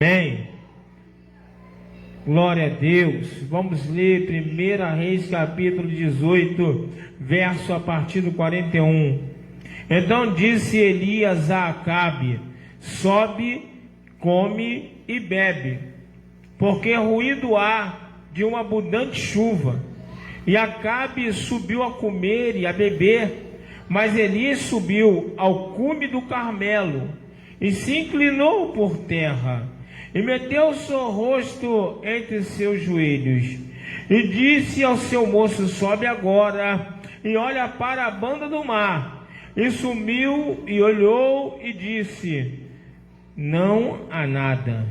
Amém. Glória a Deus. Vamos ler 1 Reis capítulo 18, verso a partir do 41. Então disse Elias a Acabe: sobe, come e bebe, porque ruído há de uma abundante chuva. E Acabe subiu a comer e a beber, mas Elias subiu ao cume do Carmelo e se inclinou por terra e meteu o seu rosto entre seus joelhos, e disse ao seu moço: sobe agora e olha para a banda do mar. E sumiu e olhou e disse: não há nada.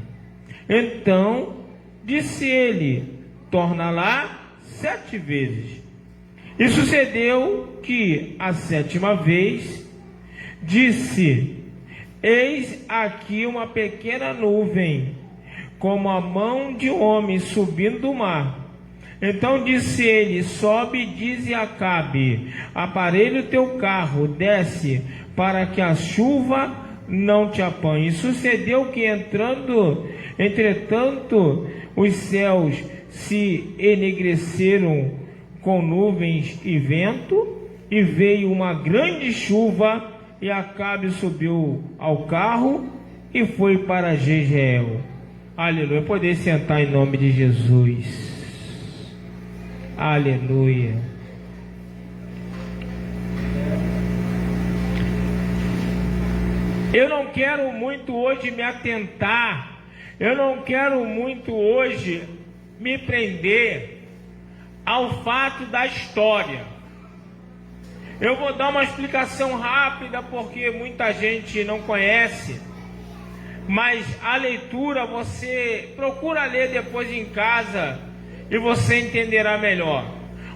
Então disse ele: torna lá 7 vezes. E sucedeu que a 7ª vez disse: eis aqui uma pequena nuvem, como a mão de um homem subindo do mar. Então disse ele: sobe e dize a Acabe: aparelha o teu carro, desce, para que a chuva não te apanhe. E sucedeu que entretanto, os céus se enegreceram com nuvens e vento, e veio uma grande chuva, e Acabe subiu ao carro e foi para Jezreel. Aleluia. Poder sentar em nome de Jesus. Aleluia. Eu não quero muito hoje me atentar, eu não quero muito hoje me prender ao fato da história. Eu vou dar uma explicação rápida, porque muita gente não conhece, mas a leitura você procura ler depois em casa e você entenderá melhor.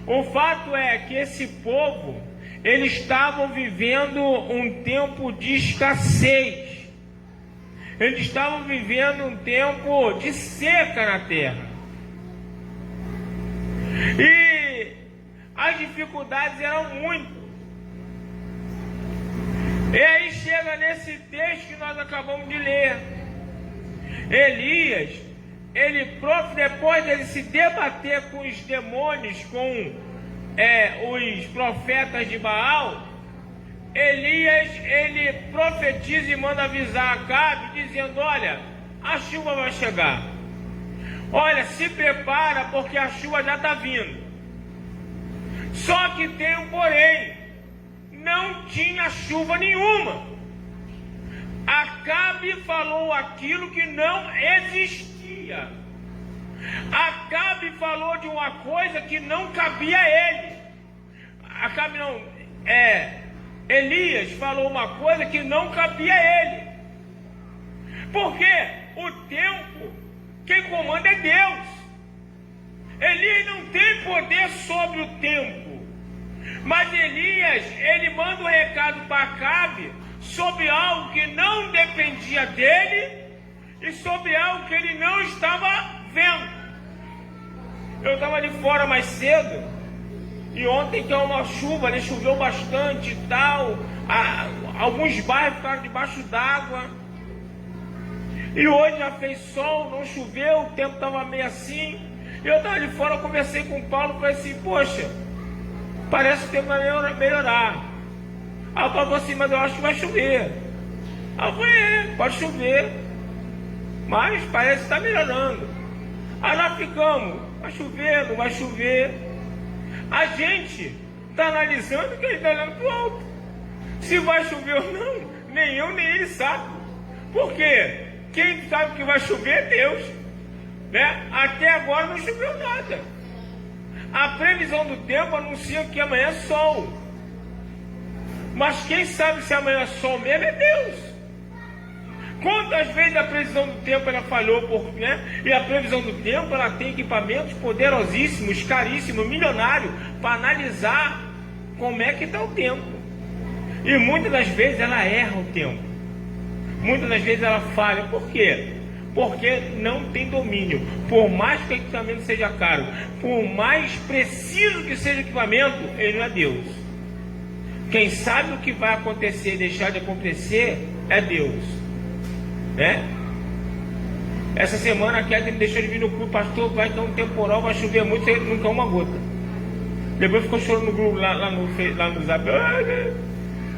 O fato é que esse povo, eles estavam vivendo um tempo de escassez, eles estavam vivendo um tempo de seca na terra, e as dificuldades eram muitas. E aí chega nesse texto que nós acabamos de ler. Elias, depois dele se debater com os demônios, com os profetas de Baal, Elias, ele profetiza e manda avisar Acabe, dizendo: olha, a chuva vai chegar. Olha, se prepara, porque a chuva já está vindo. Só que tem um porém. Não tinha chuva nenhuma. Acabe falou aquilo que não existia. Acabe falou de uma coisa que não cabia a ele. Elias falou uma coisa que não cabia a ele. Porque o tempo, quem comanda é Deus. Elias não tem poder sobre o tempo. Mas Elias, ele manda um recado para Acabe sobre algo que não dependia dele e sobre algo que ele não estava vendo. Eu estava ali fora mais cedo, e ontem que é uma chuva, né, choveu bastante e tal, alguns bairros ficaram debaixo d'água, e hoje já fez sol, não choveu, o tempo estava meio assim, e eu estava ali fora, eu conversei com o Paulo e falei assim: poxa, parece que o tempo vai melhorar. Aí o Paulo falou assim: mas eu acho que vai chover. Aí eu falei: pode chover, mas parece que está melhorando. Aí nós ficamos: vai chover, não vai chover. A gente está analisando que ele está olhando para o alto. Se vai chover ou não, nem eu nem ele sabe. Por quê? Quem sabe que vai chover é Deus, né? Até agora não choveu nada. A previsão do tempo anuncia que amanhã é sol. Mas quem sabe se amanhã é sol mesmo é Deus. Quantas vezes a previsão do tempo ela falhou, e a previsão do tempo ela tem equipamentos poderosíssimos, caríssimos, milionários, para analisar como é que está o tempo. E muitas das vezes ela erra o tempo. Muitas das vezes ela falha. Por quê? Porque não tem domínio. Por mais que o equipamento seja caro, por mais preciso que seja o equipamento, ele não é Deus. Quem sabe o que vai acontecer e deixar de acontecer é Deus, né? Essa semana a Kézia me deixou de vir no culto. Pastor, vai dar um temporal, vai chover muito, você não quer uma gota. Depois ficou chorando no grupo lá no Zap.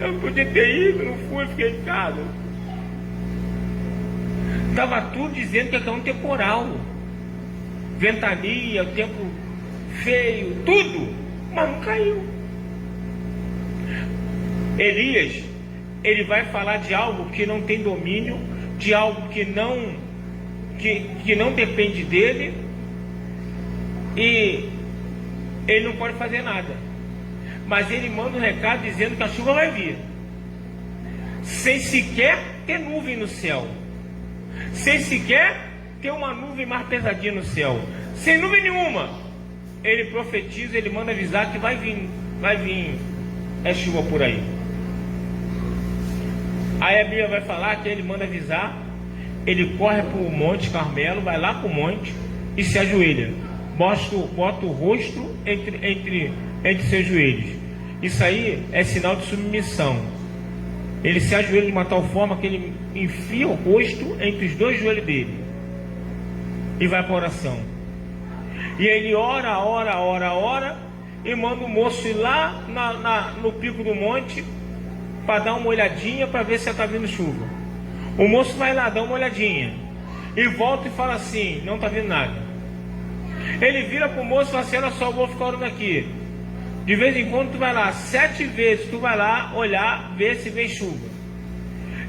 Eu não podia ter ido, não fui, fiquei em casa. Estava tudo dizendo que ia cair um temporal. Ventania, tempo feio, tudo. Mas não caiu. Elias, ele vai falar de algo que não tem domínio, de algo que não depende dele, e ele não pode fazer nada. Mas ele manda um recado dizendo que a chuva vai vir, sem sequer ter nuvem no céu, sem sequer ter uma nuvem mais pesadinha no céu, sem nuvem nenhuma. Ele profetiza, ele manda avisar que vai vir chuva por aí. Aí a Bíblia vai falar que ele manda avisar, ele corre para o Monte Carmelo, vai lá para o monte e se ajoelha, bota o rosto entre seus joelhos. Isso aí é sinal de submissão. Ele se ajoelha de uma tal forma que ele enfia o rosto entre os dois joelhos dele e vai para a oração. E ele ora e manda o moço ir lá no pico do monte para dar uma olhadinha para ver se está vindo chuva. O moço vai lá, dá uma olhadinha e volta e fala assim: não está vindo nada. Ele vira para o moço e fala assim: olha só, eu vou ficar orando aqui. De vez em quando tu vai lá, 7 vezes tu vai lá olhar, ver se vem chuva.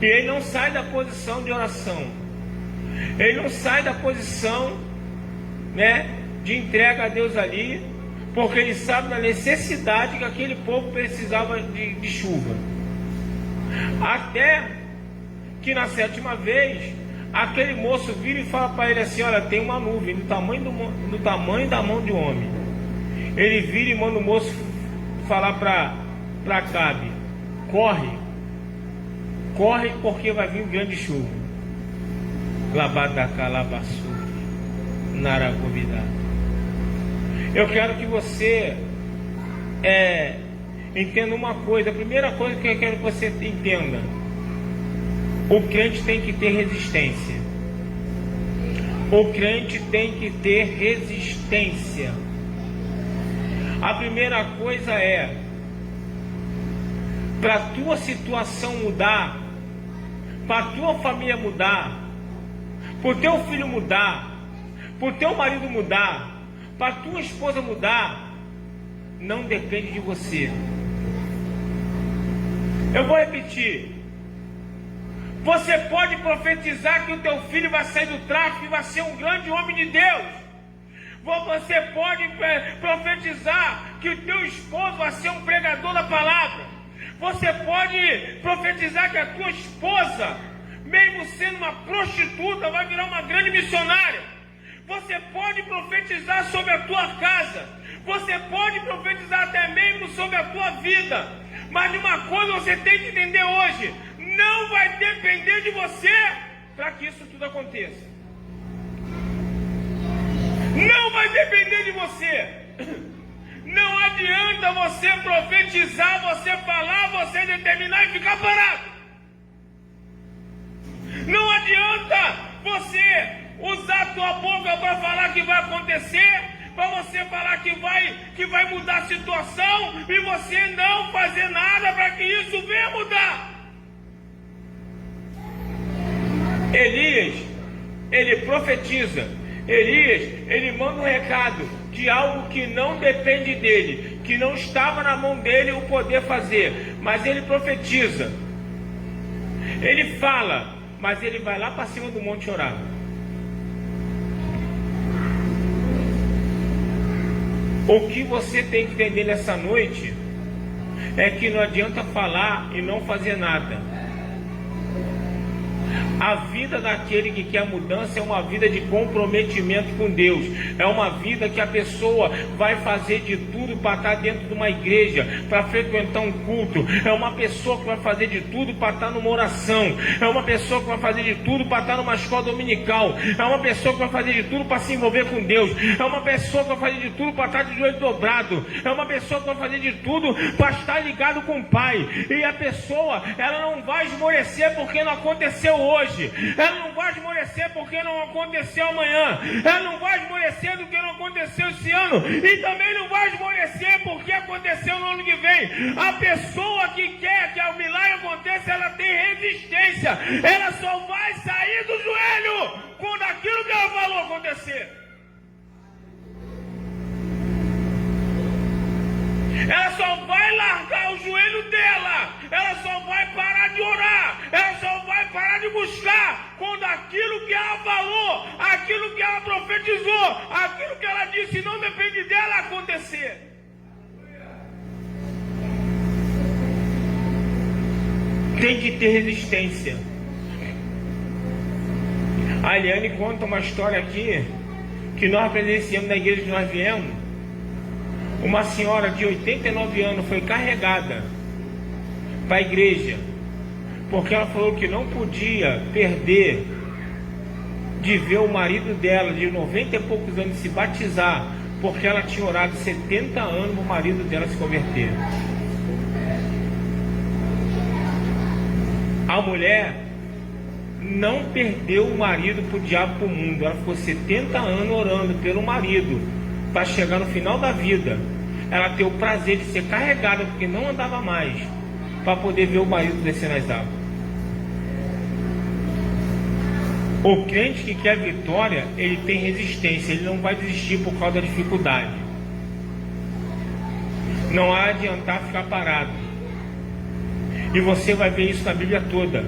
E ele não sai da posição de oração. Ele não sai da posição, de entrega a Deus ali, porque ele sabe da necessidade que aquele povo precisava de chuva. Até que na 7ª vez, aquele moço vira e fala para ele assim: olha, tem uma nuvem do tamanho da mão de homem. Ele vira e manda o moço falar para Acabe: corre porque vai vir grande chuva. Labadaca, labassu, naragovidá. Eu quero que você entenda uma coisa. A primeira coisa que eu quero que você entenda: o crente tem que ter resistência. O crente tem que ter resistência. A primeira coisa é, para a tua situação mudar, para a tua família mudar, para o teu filho mudar, para o teu marido mudar, para a tua esposa mudar, não depende de você. Eu vou repetir. Você pode profetizar que o teu filho vai sair do tráfico e vai ser um grande homem de Deus. Você pode profetizar que o teu esposo vai ser um pregador da palavra. Você pode profetizar que a tua esposa, mesmo sendo uma prostituta, vai virar uma grande missionária. Você pode profetizar sobre a tua casa. Você pode profetizar até mesmo sobre a tua vida. Mas de uma coisa você tem que entender hoje: não vai depender de você para que isso tudo aconteça. Não vai depender de você. Não adianta você profetizar, você falar, você determinar e ficar parado. Não adianta você usar a tua boca para falar que vai acontecer, para você falar que vai mudar a situação e você não fazer nada para que isso venha mudar. Elias, ele profetiza. Elias, ele manda um recado de algo que não depende dele, que não estava na mão dele o poder fazer, mas ele profetiza. Ele fala, mas ele vai lá para cima do monte orar. O que você tem que entender nessa noite é que não adianta falar e não fazer nada. A vida daquele que quer mudança é uma vida de comprometimento com Deus. É uma vida que a pessoa vai fazer de tudo para estar dentro de uma igreja, para frequentar um culto. É uma pessoa que vai fazer de tudo para estar numa oração. É uma pessoa que vai fazer de tudo para estar numa escola dominical. É uma pessoa que vai fazer de tudo para se envolver com Deus. É uma pessoa que vai fazer de tudo para estar de joelho dobrado. É uma pessoa que vai fazer de tudo para estar ligado com o Pai. E a pessoa, ela não vai esmorecer porque não aconteceu hoje. hoje. Ela não vai esmorecer porque não aconteceu amanhã. Ela não vai esmorecer do que não aconteceu esse ano. E também não vai esmorecer porque aconteceu no ano que vem. A pessoa que quer que o milagre aconteça, ela tem resistência. Ela só vai sair do joelho quando aquilo que ela falou acontecer. Ela só vai largar o joelho dela. Ela só vai parar de orar. Ela só vai parar de buscar quando aquilo que ela falou, aquilo que ela profetizou, aquilo que ela disse não depende dela acontecer. Tem que ter resistência. A Eliane conta uma história aqui que nós presenciamos na igreja que nós viemos. Uma senhora de 89 anos foi carregada para a igreja porque ela falou que não podia perder de ver o marido dela de 90 e poucos anos se batizar, porque ela tinha orado 70 anos para o marido dela se converter. A mulher não perdeu o marido para o diabo, para o mundo. Ela ficou 70 anos orando pelo marido para chegar no final da vida ela ter o prazer de ser carregada, porque não andava mais, para poder ver o marido descer nas águas. O crente que quer vitória, ele tem resistência, ele não vai desistir por causa da dificuldade. Não há adiantar ficar parado. E você vai ver isso na Bíblia toda.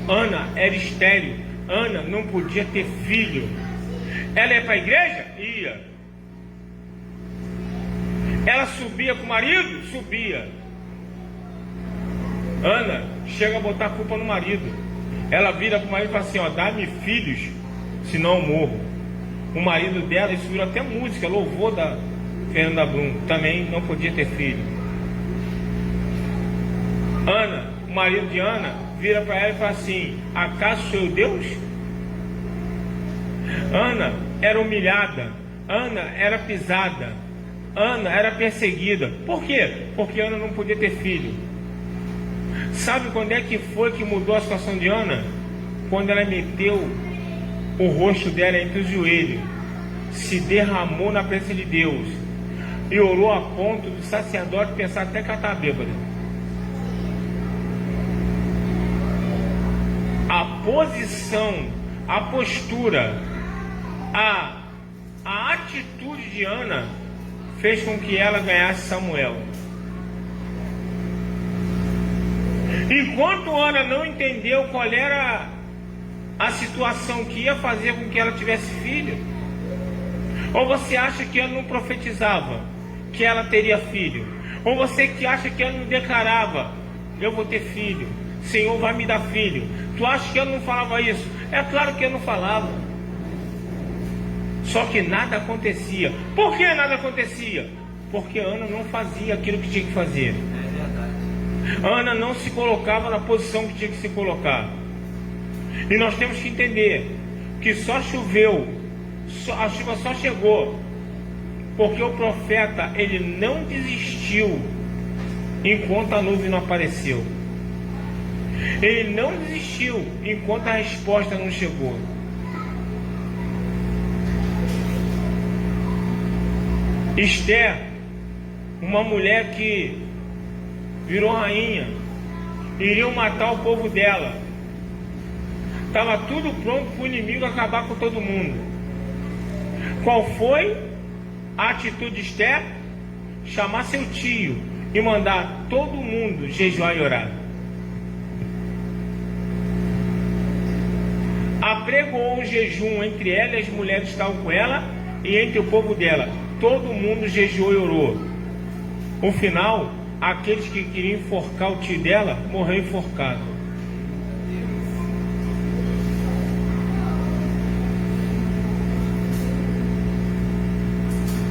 Ana era estéril. Ana não podia ter filho. Ela ia para a igreja? Ia. Ela subia com o marido? Subia. Ana chega a botar a culpa no marido. Ela vira para o marido e fala assim: ó, dá-me filhos, senão eu morro. O marido dela, isso virou até música, louvor da Fernanda Brum, também não podia ter filho. Ana, o marido de Ana, vira para ela e fala assim: acaso sou eu Deus? Ana era humilhada, Ana era pisada, Ana era perseguida. Por quê? Porque Ana não podia ter filho. Sabe quando é que foi que mudou a situação de Ana? Quando ela meteu o rosto dela entre os joelhos, se derramou na presença de Deus e orou a ponto do sacerdote pensar até que ela estava bêbada. A posição, a postura, a atitude de Ana fez com que ela ganhasse Samuel. Enquanto Ana não entendeu qual era a situação que ia fazer com que ela tivesse filho, ou você acha que Ana não profetizava que ela teria filho, ou você que acha que Ana não declarava: eu vou ter filho, Senhor vai me dar filho. Tu acha que Ana não falava isso? É claro que Ana não falava. Só que nada acontecia. Por que nada acontecia? Porque Ana não fazia aquilo que tinha que fazer. Ana não se colocava na posição que tinha que se colocar. E nós temos que entender que só choveu, a chuva só chegou porque o profeta, ele não desistiu enquanto a nuvem não apareceu. Ele não desistiu enquanto a resposta não chegou. Esther, uma mulher que virou rainha, iriam matar o povo dela. Estava tudo pronto para o inimigo acabar com todo mundo. Qual foi a atitude de Esther? Chamar seu tio e mandar todo mundo jejuar e orar. Apregoou um jejum entre ela e as mulheres que estavam com ela e entre o povo dela. Todo mundo jejuou e orou. No final, aqueles que queriam enforcar o tio dela morreu enforcado.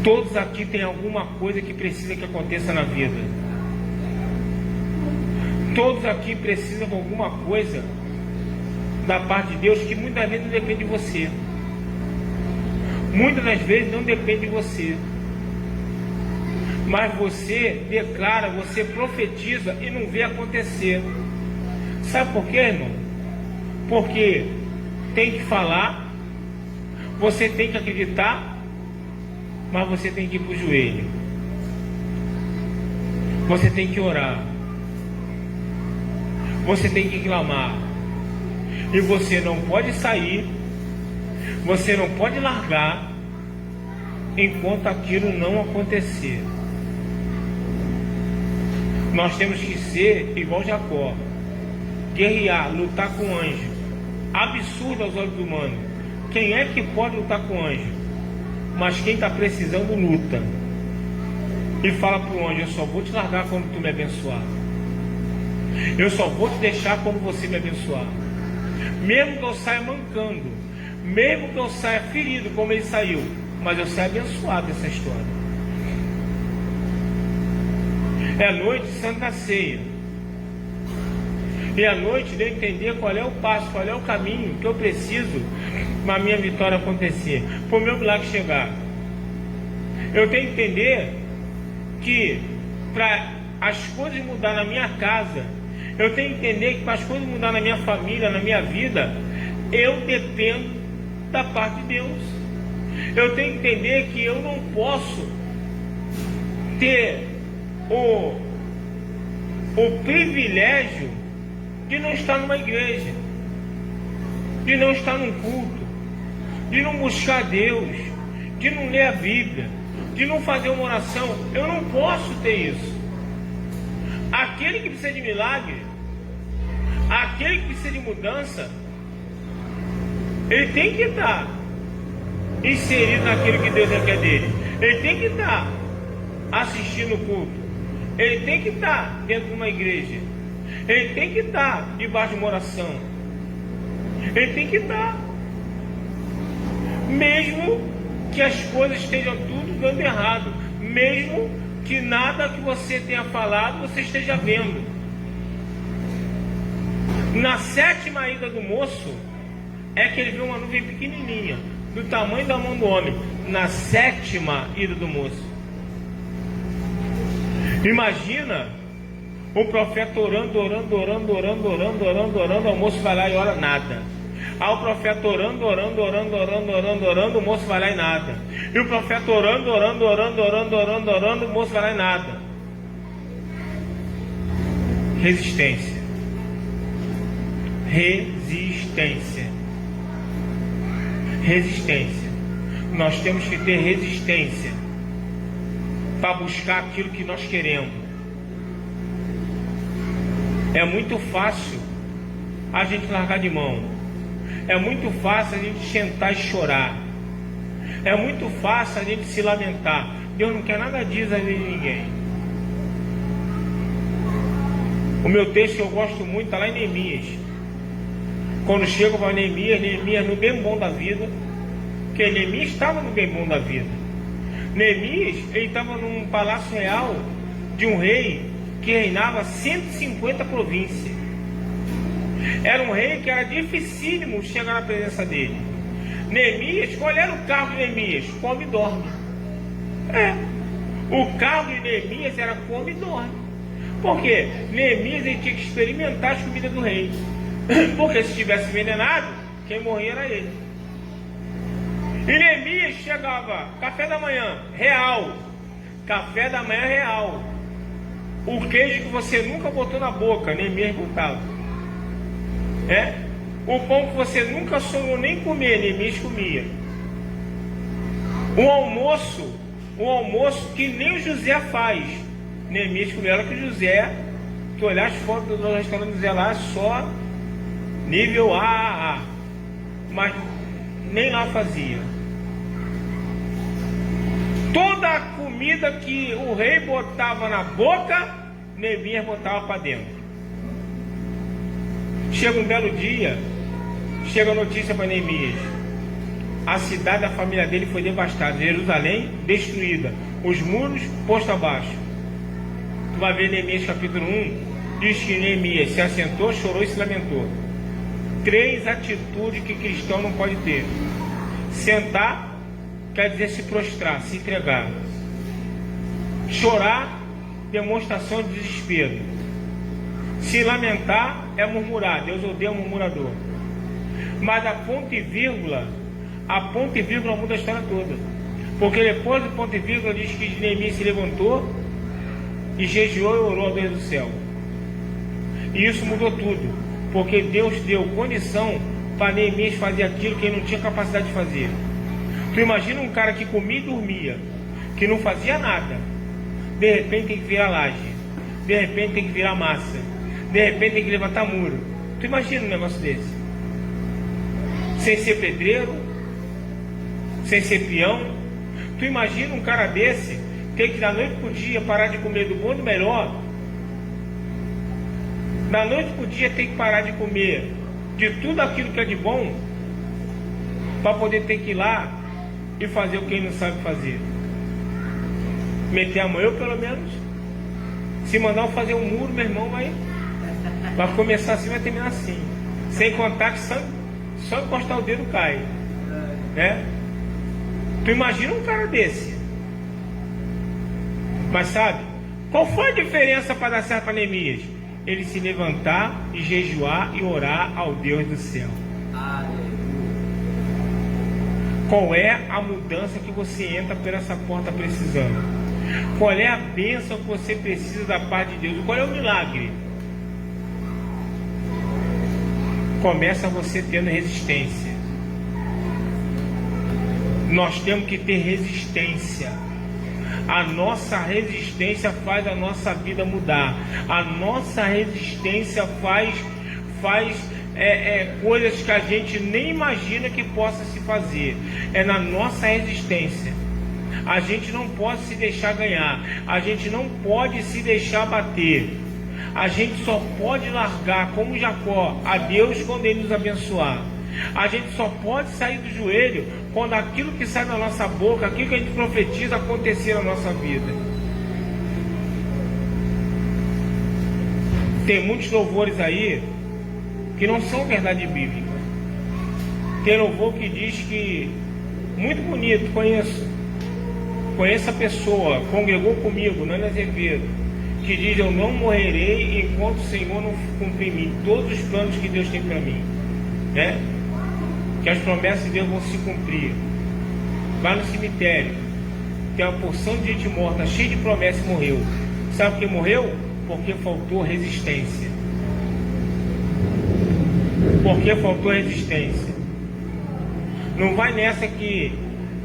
Todos aqui têm alguma coisa que precisa que aconteça na vida. Todos aqui precisam de alguma coisa da parte de Deus que muitas vezes não depende de você. Muitas das vezes não depende de você. Mas você declara, você profetiza e não vê acontecer. Sabe por quê, irmão? Porque tem que falar, você tem que acreditar, mas você tem que ir para o joelho. Você tem que orar. Você tem que clamar. E você não pode sair, você não pode largar enquanto aquilo não acontecer. Nós temos que ser igual Jacó, guerrear, lutar com anjo. Absurdo aos olhos humanos. Quem é que pode lutar com anjo? Mas quem está precisando luta. E fala para o anjo: eu só vou te largar quando tu me abençoar. Eu só vou te deixar quando você me abençoar. Mesmo que eu saia mancando, mesmo que eu saia ferido como ele saiu, mas eu saio abençoado dessa história. É a noite de Santa Ceia. E a noite de eu entender qual é o passo, qual é o caminho que eu preciso para a minha vitória acontecer, para o meu milagre chegar. Eu tenho que entender que para as coisas mudar na minha casa, eu tenho que entender que para as coisas mudar na minha família, na minha vida, eu dependo da parte de Deus. Eu tenho que entender que eu não posso ter o privilégio de não estar numa igreja, de não estar num culto, de não buscar Deus, de não ler a Bíblia, de não fazer uma oração. Eu não posso ter isso. Aquele que precisa de milagre, aquele que precisa de mudança, ele tem que estar inserido naquilo que Deus requer dele. Ele tem que estar assistindo o culto. Ele tem que estar dentro de uma igreja. Ele tem que estar debaixo de uma oração. Ele tem que estar. Mesmo que as coisas estejam tudo dando errado. Mesmo que nada que você tenha falado você esteja vendo. Na 7ª ida do moço, é que ele viu uma nuvem pequenininha, do tamanho da mão do homem. Na 7ª ida do moço. Imagina o profeta orando, o moço vai lá e ora nada. Aí o profeta orando, o moço vai lá e nada. E o profeta orando, o moço vai lá e nada. Resistência. Resistência. Nós temos que ter resistência para buscar aquilo que nós queremos. É muito fácil a gente largar de mão. É muito fácil a gente sentar e chorar. É muito fácil a gente se lamentar. Deus não quer nada disso a vida de ninguém. O meu texto que eu gosto muito está lá em Neemias. Quando chego para Neemias no bem bom da vida, porque Neemias estava no bem bom da vida. Neemias, ele estava num palácio real de um rei que reinava 150 províncias. Era um rei que era dificílimo chegar na presença dele. Neemias, qual era o cargo de Neemias? Come e dorme. O cargo de Neemias era come e dorme. Por quê? Neemias ele tinha que experimentar as comidas do rei. Porque se tivesse envenenado, quem morria era ele. E Neemias chegava, café da manhã, real. Café da manhã real. O queijo que você nunca botou na boca, Neemias botava. O pão que você nunca sonhou nem comer, Neemias comia. Um almoço que nem o José faz, Neemias comia. Olha que o José, que olhar as fotos do restaurante do José lá, só nível A. Mas nem lá fazia. Toda a comida que o rei botava na boca, Neemias botava para dentro. Chega um belo dia, chega a notícia para Neemias: a cidade da família dele foi devastada, Jerusalém destruída, os muros postos abaixo. Tu vai ver Neemias capítulo 1, diz que Neemias se assentou, chorou e se lamentou. 3 atitudes que cristão não pode ter. Sentar quer dizer se prostrar, se entregar. Chorar, demonstração de desespero. Se lamentar é murmurar. Deus odeia o murmurador. Mas a ponto e vírgula muda a história toda. Porque depois do ponto e vírgula diz que Neemias se levantou e jejuou e orou ao Deus do céu. E isso mudou tudo, porque Deus deu condição para Neemias fazer aquilo que ele não tinha capacidade de fazer. Tu imagina um cara que comia e dormia, que não fazia nada, de repente tem que virar laje, de repente tem que virar massa, de repente tem que levantar muro. Tu imagina um negócio desse? Sem ser pedreiro, sem ser peão. Tu imagina um cara desse ter que da noite pro dia parar de comer do bom e do melhor, da noite pro dia ter que parar de comer de tudo aquilo que é de bom, para poder ter que ir lá e fazer o que ele não sabe fazer. Meter a mão, eu pelo menos, se mandar eu fazer um muro, meu irmão, vai começar assim, vai terminar assim, sem contar que só encostar o dedo cai, né? Tu imagina um cara desse. Mas sabe, qual foi a diferença para dar certo para Neemias? Ele se levantar e jejuar e orar ao Deus do céu. Qual é a mudança que você entra por essa porta precisando? Qual é a bênção que você precisa da parte de Deus? Qual é o milagre? Começa você tendo resistência. Nós temos que ter resistência. A nossa resistência faz a nossa vida mudar. A nossa resistência faz coisas que a gente nem imagina que possa se fazer. É na nossa resistência. A gente não pode se deixar ganhar. A gente não pode se deixar bater. A gente só pode largar, como Jacó, a Deus quando Ele nos abençoar. A gente só pode sair do joelho quando aquilo que sai da nossa boca, aquilo que a gente profetiza acontecer na nossa vida. Tem muitos louvores aí que não são verdade bíblica. Tem louvor que diz que, muito bonito, conheço a pessoa, congregou comigo, Nana Azevedo, que diz: eu não morrerei enquanto o Senhor não cumprir em mim todos os planos que Deus tem para mim, né? Que as promessas de Deus vão se cumprir. Vai no cemitério, tem uma porção de gente morta, cheia de promessas, e morreu. Sabe por que morreu? Porque faltou resistência. Porque faltou resistência. Não vai nessa que,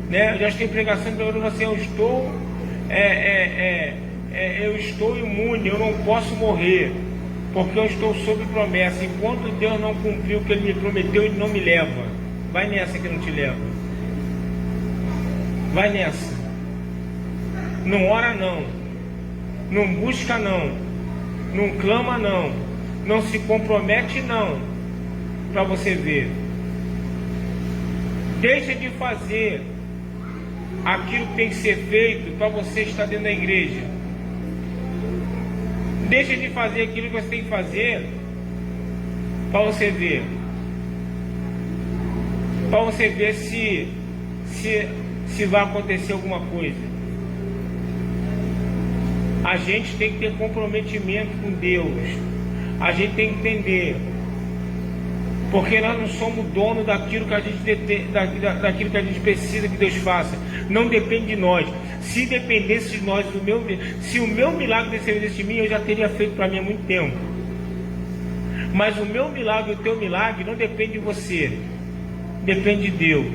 né? Eu já estou em pregação de assim: eu estou imune, eu não posso morrer, porque eu estou sob promessa. Enquanto Deus não cumpriu o que Ele me prometeu, Ele não me leva. Vai nessa que não te leva. Vai nessa. Não ora não. Não busca não. Não clama não. Não se compromete não. Para você ver. Deixa de fazer aquilo que tem que ser feito para você estar dentro da igreja. Deixa de fazer aquilo que você tem que fazer para você ver. Para você ver se vai acontecer alguma coisa. A gente tem que ter comprometimento com Deus. A gente tem que entender. Porque nós não somos dono daquilo que a gente daquilo que a gente precisa que Deus faça. Não depende de nós. Se dependesse de nós, se o meu milagre dependesse de mim, eu já teria feito para mim há muito tempo. Mas o meu milagre e o teu milagre não depende de você. Depende de Deus.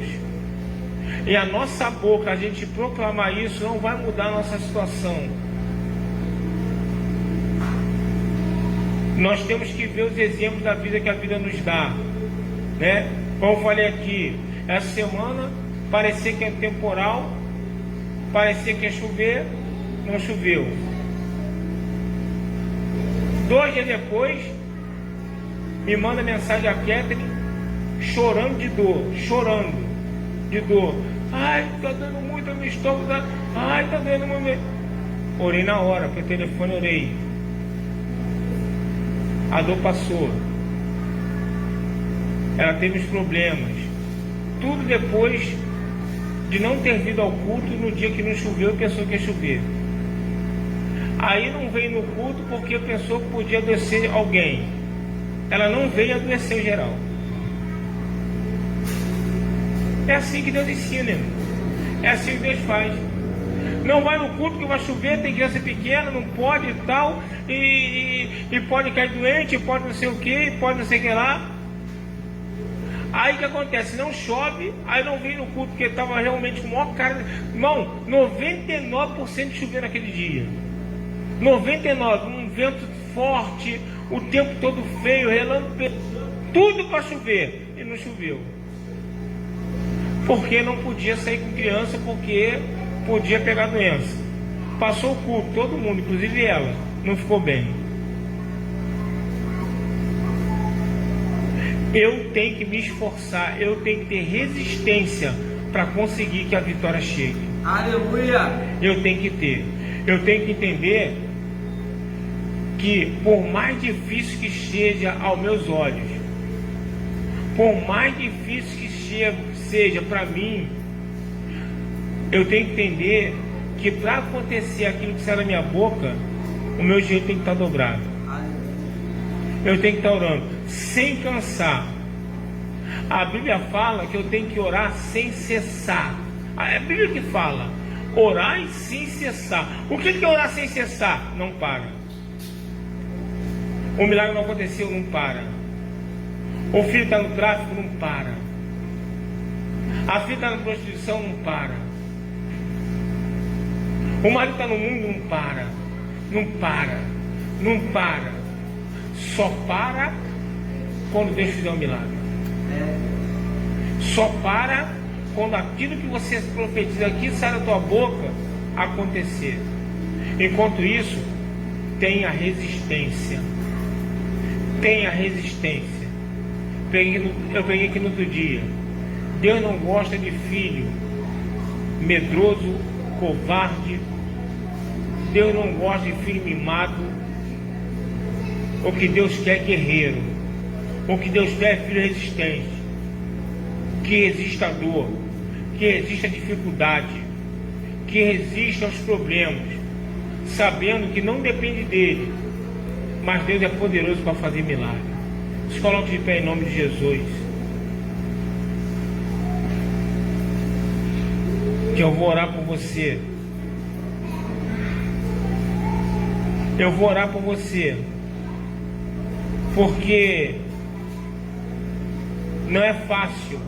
E a nossa boca, a gente proclamar isso, não vai mudar a nossa situação. Nós temos que ver os exemplos da vida que a vida nos dá, né? Como eu falei aqui, essa semana parecia que é temporal, parecia que ia chover, não choveu. 2 dias depois, me manda mensagem a Catherine, chorando de dor. Ai, tá dando muito no meu estômago, ai, tá dando muito. Orei na hora, pelo telefone orei. A dor passou. Ela teve os problemas. Tudo depois de não ter vindo ao culto no dia que não choveu e pensou que ia chover. Aí não veio no culto porque pensou que podia adoecer alguém. Ela não veio e adoeceu geral. É assim que Deus ensina, irmão. É assim que Deus faz. Não vai no culto que vai chover, tem criança pequena, não pode e tal, e pode cair doente, pode não sei o que, pode não sei o que lá. Aí o que acontece? Não chove, aí não vem no culto porque estava realmente com o maior cara. Irmão, 99% de chover naquele dia. 99%, um vento forte, o tempo todo feio, relâmpago, tudo para chover, e não choveu. Porque não podia sair com criança, porque podia pegar doença. Passou o culto, todo mundo, inclusive ela, não ficou bem. Eu tenho que me esforçar, eu tenho que ter resistência para conseguir que a vitória chegue. Aleluia! Eu tenho que ter. Eu tenho que entender que por mais difícil que seja aos meus olhos, por mais difícil que seja para mim, eu tenho que entender que para acontecer aquilo que sai da minha boca, o meu jeito tem que estar dobrado. Eu tenho que estar orando sem cansar. A Bíblia fala que eu tenho que orar sem cessar. É a Bíblia que fala: orar sem cessar. O que é orar sem cessar? Não para. O milagre não aconteceu, não para. O filho está no tráfico, não para. A filha está na prostituição, não para. O marido está no mundo, não para. Não para. Não para. Só para quando Deus fizer um milagre. Só para quando aquilo que você profetiza aqui sai da tua boca acontecer. Enquanto isso, tenha resistência. Tenha resistência. Eu peguei aqui no outro dia. Deus não gosta de filho medroso, covarde. Deus não gosta de filho mimado. O que Deus quer é guerreiro. O que Deus quer é filho resistente. Que resista à dor, que resista à dificuldade, que resista aos problemas, sabendo que não depende dele, mas Deus é poderoso para fazer milagre. Se coloque de pé em nome de Jesus. Que eu vou orar por você. Eu vou orar por você, porque não é fácil,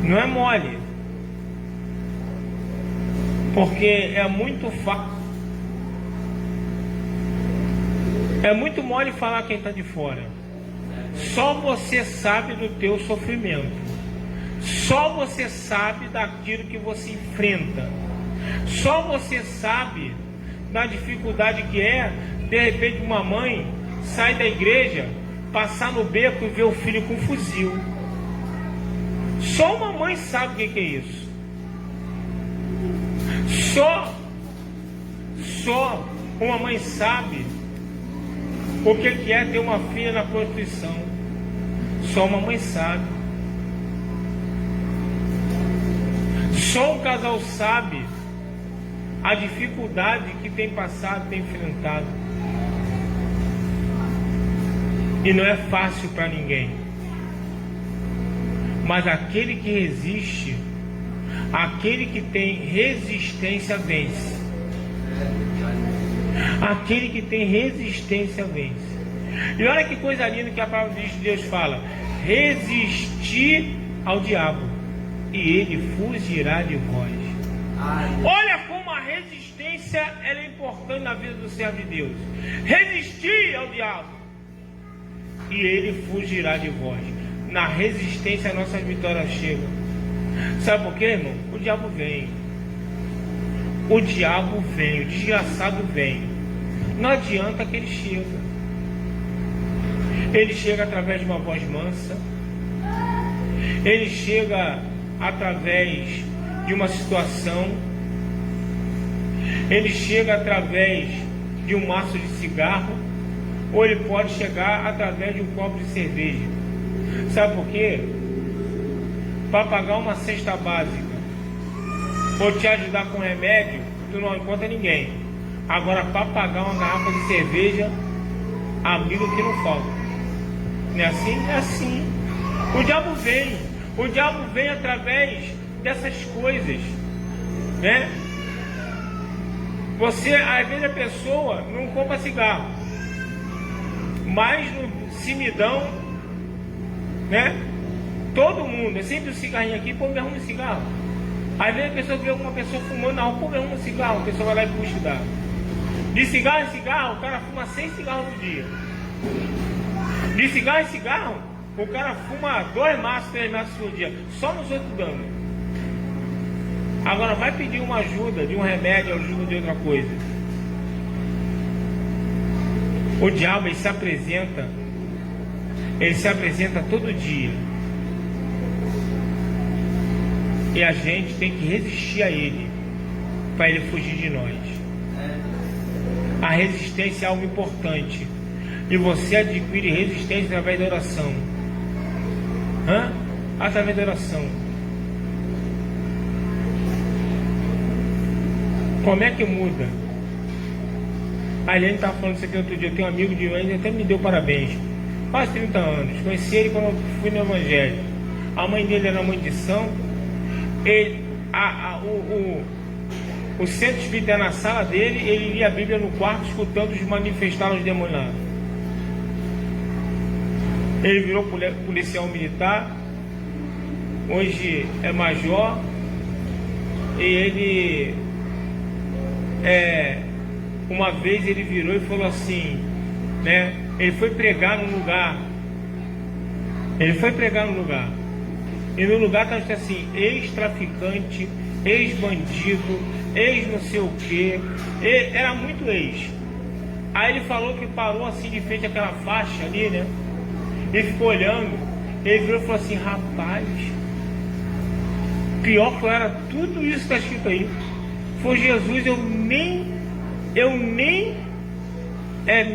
não é mole, porque é muito fácil. É muito mole falar quem está de fora. Só você sabe do teu sofrimento. Só você sabe daquilo que você enfrenta. Só você sabe da dificuldade que é, de repente, uma mãe sai da igreja, passar no beco e ver o filho com fuzil. Só uma mãe sabe o que é isso. Só uma mãe sabe o que é ter uma filha na prostituição. Só uma mãe sabe. Só um casal sabe a dificuldade que tem passado, tem enfrentado. E não é fácil para ninguém. Mas aquele que resiste, aquele que tem resistência, vence. Aquele que tem resistência, vence. E olha que coisa linda que a palavra de Deus fala: resistir ao diabo, e ele fugirá de vós. Olha como a resistência ela é importante na vida do servo de Deus. Resistir ao diabo, e ele fugirá de vós. Na resistência a nossa vitória chega. Sabe por quê, irmão? O diabo vem. O diabo vem, o desgraçado vem. Não adianta que ele chega. Ele chega através de uma voz mansa. Ele chega através de uma situação. Ele chega através de um maço de cigarro. Ou ele pode chegar através de um copo de cerveja. Sabe por quê? Para pagar uma cesta básica ou te ajudar com remédio, tu não encontra ninguém. Agora, para pagar uma garrafa de cerveja, amigo que não falta. Não é assim? É assim. O diabo vem. O diabo vem através dessas coisas, né? Você, às vezes a pessoa não compra cigarro, mas no cimidão, né? Todo mundo, é sempre um cigarrinho aqui, pô, me arruma um cigarro. Às vezes a pessoa vê uma pessoa fumando na rua, pô, me arruma um cigarro, a pessoa vai lá e puxa e dá. De cigarro em cigarro, o cara fuma 6 cigarros no dia. De cigarro em cigarro, o cara fuma 2 maços, 3 maços por dia, só nos 8 dando. Agora vai pedir uma ajuda de um remédio, ajuda de outra coisa. O diabo, ele se apresenta todo dia. E a gente tem que resistir a ele, para ele fugir de nós. A resistência é algo importante. E você adquire resistência através da oração. Através da oração. Como é que muda? A Helene estava falando isso aqui outro dia. Eu tenho um amigo de ele, até me deu parabéns. Quase 30 anos. Conheci ele quando eu fui no Evangelho. A mãe dele era mãe de santo. O centro espírita na sala dele, ele lia a Bíblia no quarto, escutando os manifestar os demônios. Ele virou policial militar, hoje é major, e ele, uma vez ele virou e falou assim, né? Ele foi pregar num lugar, e no lugar estava assim, ex-traficante, ex-bandido, ex não sei o que, era muito ex. Aí ele falou que parou assim de frente àquela faixa ali, né? Ele ficou olhando, ele virou e falou assim, rapaz, pior que eu era tudo isso que está escrito aí. Foi Jesus, eu nem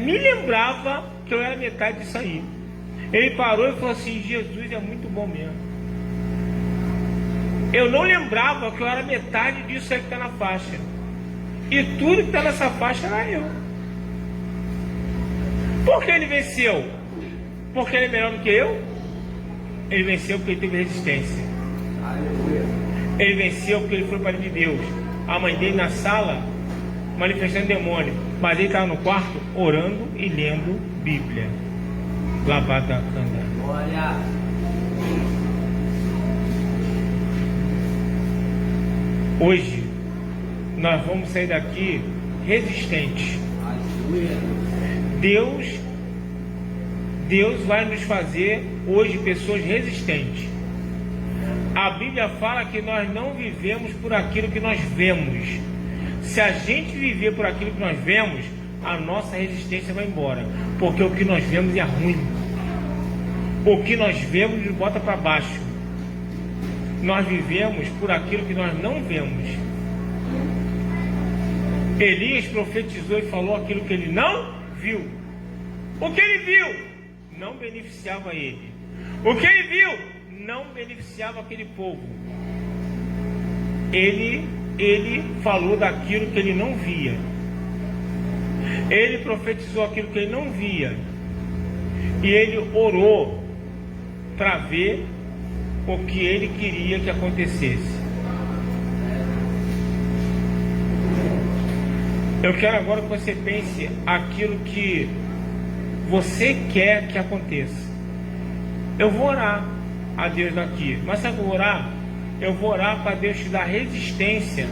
me lembrava que eu era metade disso aí. Ele parou e falou assim, Jesus é muito bom mesmo. Eu não lembrava que eu era metade disso aí que está na faixa. E tudo que está nessa faixa era eu. Por que ele venceu? Porque ele é melhor do que eu? Ele venceu porque ele teve resistência. Ele venceu porque ele foi para de Deus. A mãe dele na sala manifestando demônio, mas ele estava no quarto orando e lendo Bíblia. Lavada canda. Olha. Hoje nós vamos sair daqui resistentes. Deus vai nos fazer hoje pessoas resistentes. A Bíblia fala que nós não vivemos por aquilo que nós vemos. Se a gente viver por aquilo que nós vemos, a nossa resistência vai embora, porque o que nós vemos é ruim. O que nós vemos nos bota para baixo. Nós vivemos por aquilo que nós não vemos. Elias profetizou e falou aquilo que ele não viu. O que ele viu não beneficiava ele. O que ele viu não beneficiava aquele povo. Ele falou daquilo que ele não via. Ele profetizou aquilo que ele não via. E ele orou para ver o que ele queria que acontecesse. Eu quero agora que você pense aquilo que você quer que aconteça. Eu vou orar a Deus daqui, mas sabe o que eu vou orar? Eu vou orar para Deus te dar resistência,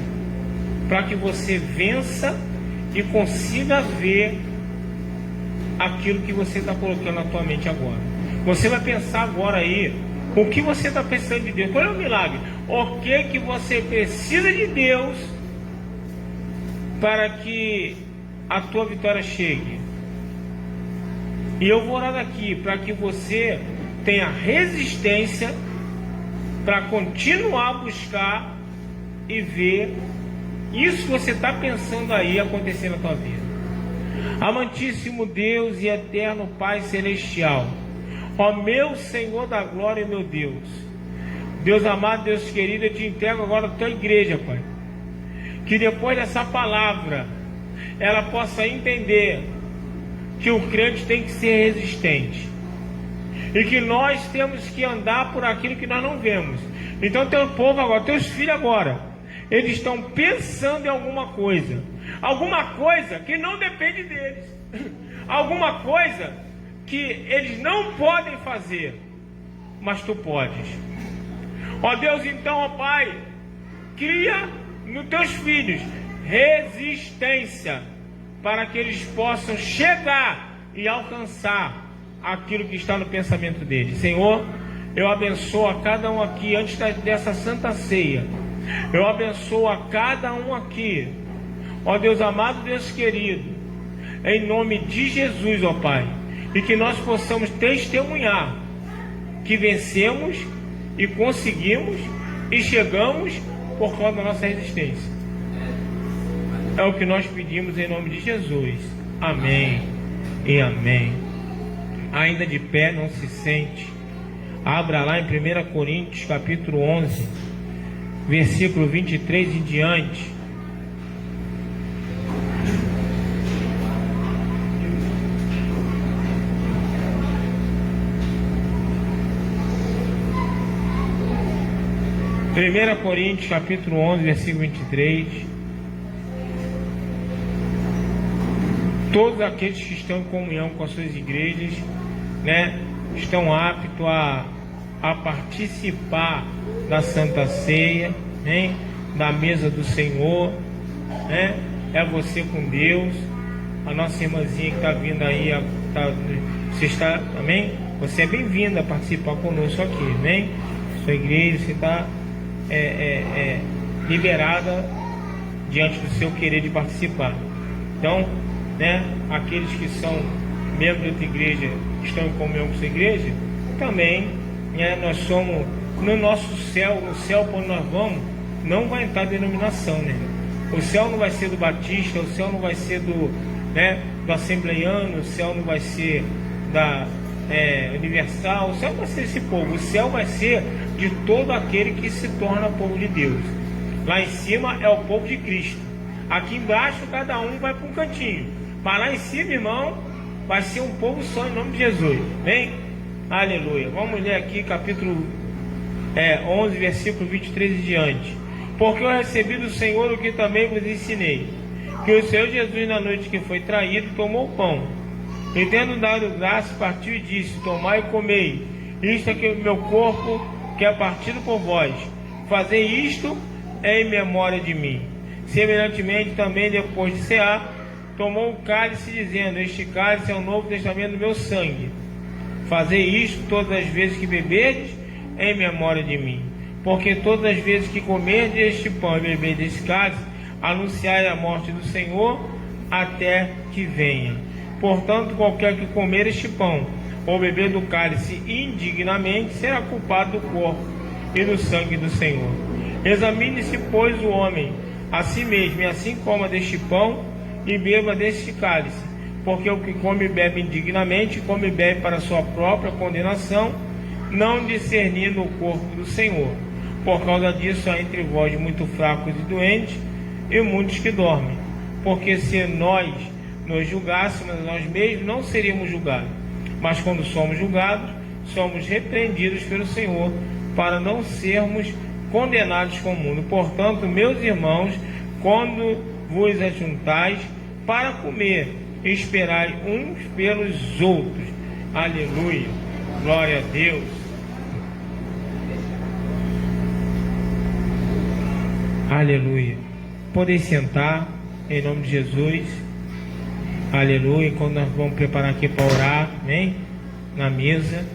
para que você vença e consiga ver aquilo que você está colocando na tua mente agora. Você vai pensar agora aí o que você está pensando de Deus. Qual é o milagre? O que você precisa de Deus para que a tua vitória chegue? E eu vou orar daqui para que você tenha resistência para continuar a buscar e ver isso que você está pensando aí acontecer na tua vida. Amantíssimo Deus e eterno Pai Celestial, ó meu Senhor da glória e meu Deus, Deus amado, Deus querido, eu te entrego agora a tua igreja, Pai, que depois dessa palavra ela possa entender que o crente tem que ser resistente, e que nós temos que andar por aquilo que nós não vemos. Então teu povo agora, teus filhos agora, eles estão pensando em alguma coisa que não depende deles, alguma coisa que eles não podem fazer, mas tu podes. Ó Deus, então, ó Pai, cria nos teus filhos resistência para que eles possam chegar e alcançar aquilo que está no pensamento deles. Senhor, eu abençoo a cada um aqui antes dessa santa ceia. Eu abençoo a cada um aqui, ó Deus amado, Deus querido, em nome de Jesus, ó Pai, e que nós possamos testemunhar que vencemos e conseguimos e chegamos por causa da nossa resistência. É o que nós pedimos em nome de Jesus. Amém e amém. Ainda de pé, não se sente. Abra lá em 1 Coríntios capítulo 11, versículo 23 em diante. Primeira Coríntios capítulo 11, versículo 23. Todos aqueles que estão em comunhão com as suas igrejas, né, estão aptos a participar da Santa Ceia, né, da mesa do Senhor, né? É você com Deus. A nossa irmãzinha que está vindo aí, você está, amém? Você é bem-vinda a participar conosco aqui, amém? Sua igreja, você está liberada diante do seu querer de participar. Então, né, aqueles que são membros de outra igreja, que estão em comunhão com sua igreja, também, né, nós somos, no nosso céu, no céu quando nós vamos, não vai entrar denominação, né? O céu não vai ser do Batista, o céu não vai ser do Assembleiano, o céu não vai ser da Universal, o céu vai ser esse povo, o céu vai ser de todo aquele que se torna povo de Deus. Lá em cima é o povo de Cristo, aqui embaixo cada um vai para um cantinho, mas lá em cima, irmão, vai ser um povo só em nome de Jesus. Bem? Aleluia. Vamos ler aqui capítulo 11, versículo 23 e diante. Porque eu recebi do Senhor o que também vos ensinei, que o Senhor Jesus, na noite que foi traído, tomou o pão, e tendo dado graça, partiu e disse: tomai e comei, isto é que o meu corpo, que é partido por vós, fazei isto em memória de mim. Semelhantemente também, depois de cear, tomou o cálice, dizendo: este cálice é o novo testamento do meu sangue. Fazei isto todas as vezes que beberdes, em memória de mim. Porque todas as vezes que comerdes este pão e beberdes este cálice, anunciai a morte do Senhor até que venha. Portanto, qualquer que comer este pão ou beber do cálice indignamente será culpado do corpo e do sangue do Senhor. Examine-se, pois, o homem a si mesmo, e assim coma deste pão e beba deste cálice. Porque o que come e bebe indignamente, come e bebe para sua própria condenação, não discernindo o corpo do Senhor. Por causa disso há entre vós muito fracos e doentes, e muitos que dormem. Porque se nós nos julgássemos a nós mesmos, não seríamos julgados. Mas quando somos julgados, somos repreendidos pelo Senhor, para não sermos condenados com o mundo. Portanto, meus irmãos, quando vos ajuntais para comer, esperai uns pelos outros. Aleluia, glória a Deus. Aleluia. Podem sentar em nome de Jesus. Aleluia. Enquanto nós vamos preparar aqui para orar, amém? Na mesa.